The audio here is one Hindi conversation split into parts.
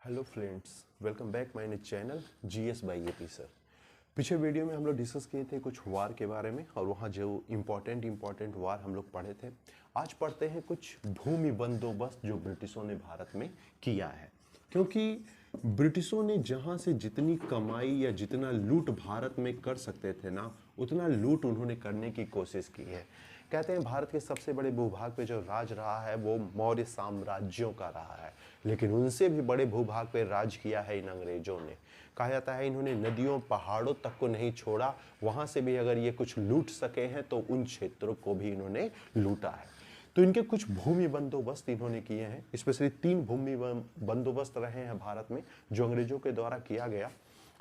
Hello friends, welcome back my channel GS by AP sir. पिछले वीडियो में हम लोग डिस्कस किए थे कुछ वार के बारे में और वहाँ जो इम्पोर्टेंट वार हम लोग पढ़े थे। आज पढ़ते हैं कुछ भूमि बंदोबस्त जो ब्रिटिशों ने भारत में किया है, क्योंकि ब्रिटिशों ने जहाँ से जितनी कमाई या जितना लूट भारत में कर सकते थे ना, उतना लूट उन्होंने करने की कोशिश की है। कहते हैं भारत के सबसे बड़े भूभाग पे जो राज रहा है वो मौर्य साम्राज्यों का रहा है, लेकिन उनसे भी बड़े भूभाग पे राज किया है इन अंग्रेजों ने। कहा जाता है इन्होंने नदियों पहाड़ों तक को नहीं छोड़ा, वहां से भी अगर ये कुछ लूट सके हैं तो उन क्षेत्रों को भी इन्होंने लूटा है। तो इनके कुछ भूमि बंदोबस्त इन्होंने किए हैं, स्पेशली 3 भूमि बंदोबस्त रहे हैं भारत में जो अंग्रेजों के द्वारा किया गया।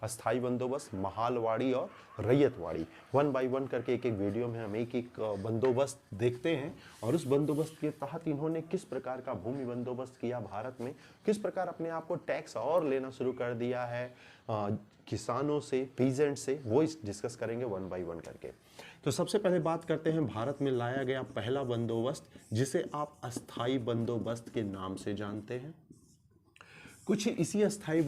अस्थाई बंदोबस्त, महालवाड़ी और रैयतवाड़ी। 1 बाय 1 करके एक एक वीडियो में हम एक एक बंदोबस्त देखते हैं और उस बंदोबस्त के तहत इन्होंने किस प्रकार का भूमि बंदोबस्त किया भारत में, किस प्रकार अपने आप को टैक्स और लेना शुरू कर दिया है किसानों से, पीजेंट से, वो इस डिस्कस करेंगे 1 बाय 1 करके। तो सबसे पहले बात करते हैं भारत में लाया गया पहला बंदोबस्त, जिसे आप अस्थाई बंदोबस्त के नाम से जानते हैं। कुछ इसी अस्थाई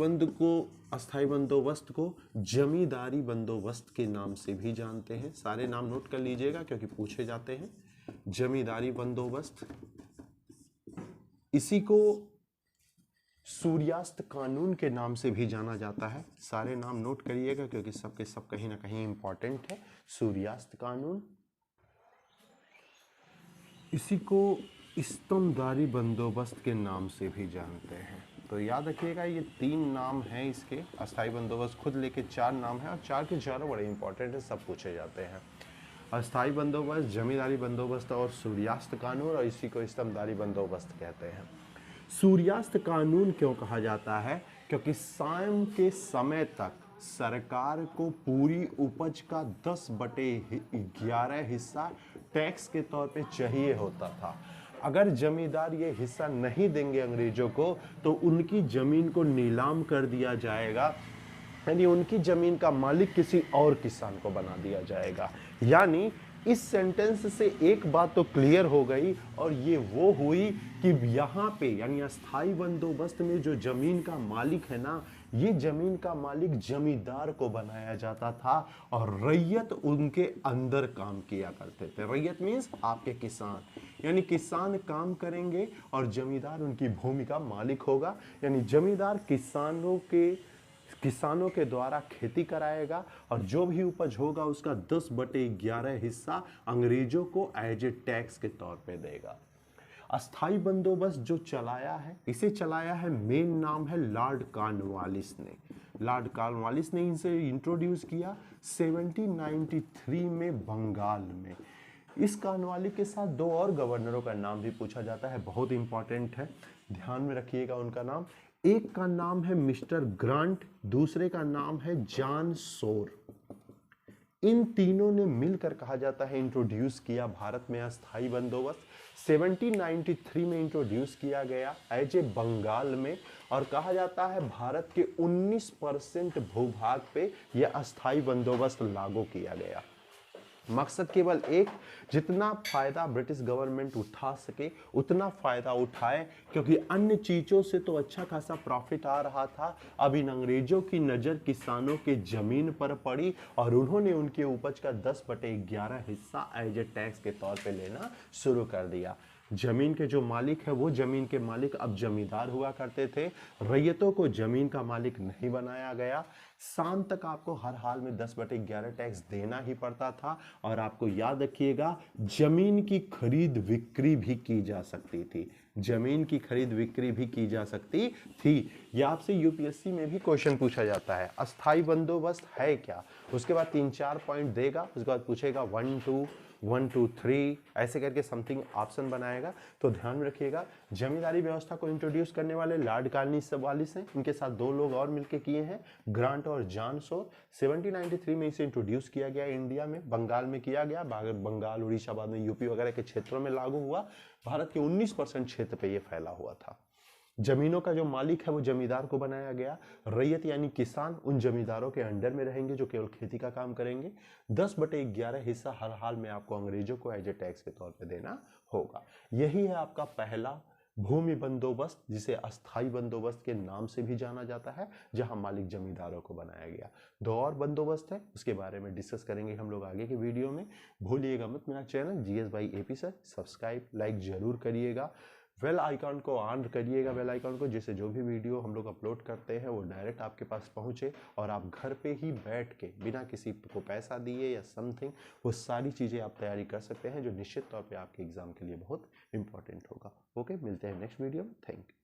बंदोबस्त को जमींदारी बंदोबस्त के नाम से भी जानते हैं। सारे नाम नोट कर लीजिएगा क्योंकि पूछे जाते हैं। जमींदारी बंदोबस्त, इसी को सूर्यास्त कानून के नाम से भी जाना जाता है। सारे नाम नोट करिएगा क्योंकि सबके सब कहीं ना कहीं इंपॉर्टेंट है। सूर्यास्त कानून, इसी को स्तंभदारी बंदोबस्त के नाम से भी जानते हैं। तो याद रखिएगा ये 3 नाम हैं इसके। अस्थाई बंदोबस्त खुद लेके 4 नाम है और 4 के चारों बड़े इंपॉर्टेंट है, सब पूछे जाते हैं। अस्थाई बंदोबस्त, जमींदारी बंदोबस्त और सूर्यास्त कानून, और इसी को स्तंभदारी बंदोबस्त कहते हैं। सूर्यास्त कानून क्यों कहा जाता है? क्योंकि शाम के समय तक सरकार को पूरी उपज का 10/11 हिस्सा टैक्स के तौर पे चाहिए होता था। अगर जमींदार ये हिस्सा नहीं देंगे अंग्रेजों को तो उनकी जमीन को नीलाम कर दिया जाएगा, यानी उनकी जमीन का मालिक किसी और किसान को बना दिया जाएगा। यानी इस सेंटेंस से एक बात तो क्लियर हो गई, और ये वो हुई कि यहाँ पे यानी अस्थाई बंदोबस्त में जो जमीन का मालिक है ना, ये जमीन का मालिक जमींदार को बनाया जाता था और रैयत उनके अंदर काम किया करते थे। रैयत मीन्स आपके किसान, यानी किसान काम करेंगे और जमींदार उनकी भूमि का मालिक होगा। यानी जमींदार किसानों के द्वारा खेती कराएगा और जो भी उपज होगा उसका 10/11 हिस्सा अंग्रेजों को एज ए टैक्स के तौर पे देगा। अस्थाई बंदोबस्त जो चलाया है, इसे चलाया है, मेन नाम है लॉर्ड कॉर्नवालिस ने। लॉर्ड कॉर्नवालिस ने इसे इंट्रोड्यूस किया 1793 में बंगाल में। इस कॉर्नवालिस के साथ 2 और गवर्नरों का नाम भी पूछा जाता है, बहुत इंपॉर्टेंट है, ध्यान में रखिएगा उनका नाम। एक का नाम है मिस्टर ग्रांट, दूसरे का नाम है जॉन सोर। इन तीनों ने मिलकर कहा जाता है इंट्रोड्यूस किया भारत में अस्थाई बंदोबस्त। 1793 में इंट्रोड्यूस किया गया एज ए बंगाल में, और कहा जाता है भारत के 19% भूभाग पे यह अस्थाई बंदोबस्त लागू किया गया। मकसद केवल एक, जितना फायदा ब्रिटिश गवर्नमेंट उठा सके उतना फायदा उठाए, क्योंकि अन्य चीजों से तो अच्छा खासा प्रॉफिट आ रहा था। अब इन अंग्रेजों की नजर किसानों के जमीन पर पड़ी और उन्होंने उनके उपज का 10/11 हिस्सा एज ए टैक्स के तौर पे लेना शुरू कर दिया। जमीन के जो मालिक है वो जमीन के मालिक अब जमींदार हुआ करते थे। रैयतों को जमीन का मालिक नहीं बनाया गया। शाम तक आपको हर हाल में 10/11 टैक्स देना ही पड़ता था। और आपको याद रखिएगा, जमीन की खरीद बिक्री भी की जा सकती थी। जमीन की खरीद बिक्री भी की जा सकती थी। यह आपसे यूपीएससी में भी क्वेश्चन पूछा जाता है, अस्थाई बंदोबस्त है क्या, उसके बाद 3-4 पॉइंट देगा, उसके बाद पूछेगा 1 2 3 ऐसे करके समथिंग ऑप्शन बनाएगा। तो ध्यान में रखिएगा, जमींदारी व्यवस्था को इंट्रोड्यूस करने वाले लॉर्ड कॉर्नवालिस हैं, इनके साथ 2 लोग और मिलकर किए हैं, ग्रांट और जॉन सोर। 1793 में इसे इंट्रोड्यूस किया गया इंडिया में, बंगाल में किया गया, बंगाल, उड़ीसा, बाद में यूपी वगैरह के क्षेत्रों में लागू हुआ। भारत के 19% क्षेत्र पे ये फैला हुआ था। जमीनों का जो मालिक है वो जमींदार को बनाया गया। रैयत यानी किसान उन जमींदारों के अंडर में रहेंगे जो केवल खेती का काम करेंगे। 10/11 हिस्सा हर हाल में आपको अंग्रेजों को एज ए टैक्स के तौर पे देना होगा। यही है आपका पहला भूमि बंदोबस्त, जिसे अस्थाई बंदोबस्त के नाम से भी जाना जाता है, जहां मालिक जमींदारों को बनाया गया। दो और बंदोबस्त है, उसके बारे में डिस्कस करेंगे हम लोग आगे के वीडियो में। भूलिएगा मत मेरा channel GS by AP sir subscribe like जरूर करिएगा, बेल आइकॉन को ऑन करिएगा, बेल आइकॉन को, जिससे जो भी वीडियो हम लोग अपलोड करते हैं वो डायरेक्ट आपके पास पहुंचे और आप घर पे ही बैठ के बिना किसी को पैसा दिए या समथिंग वो सारी चीज़ें आप तैयारी कर सकते हैं, जो निश्चित तौर पे आपके एग्जाम के लिए बहुत इंपॉर्टेंट होगा। ओके, मिलते हैं नेक्स्ट वीडियो में। Thank you.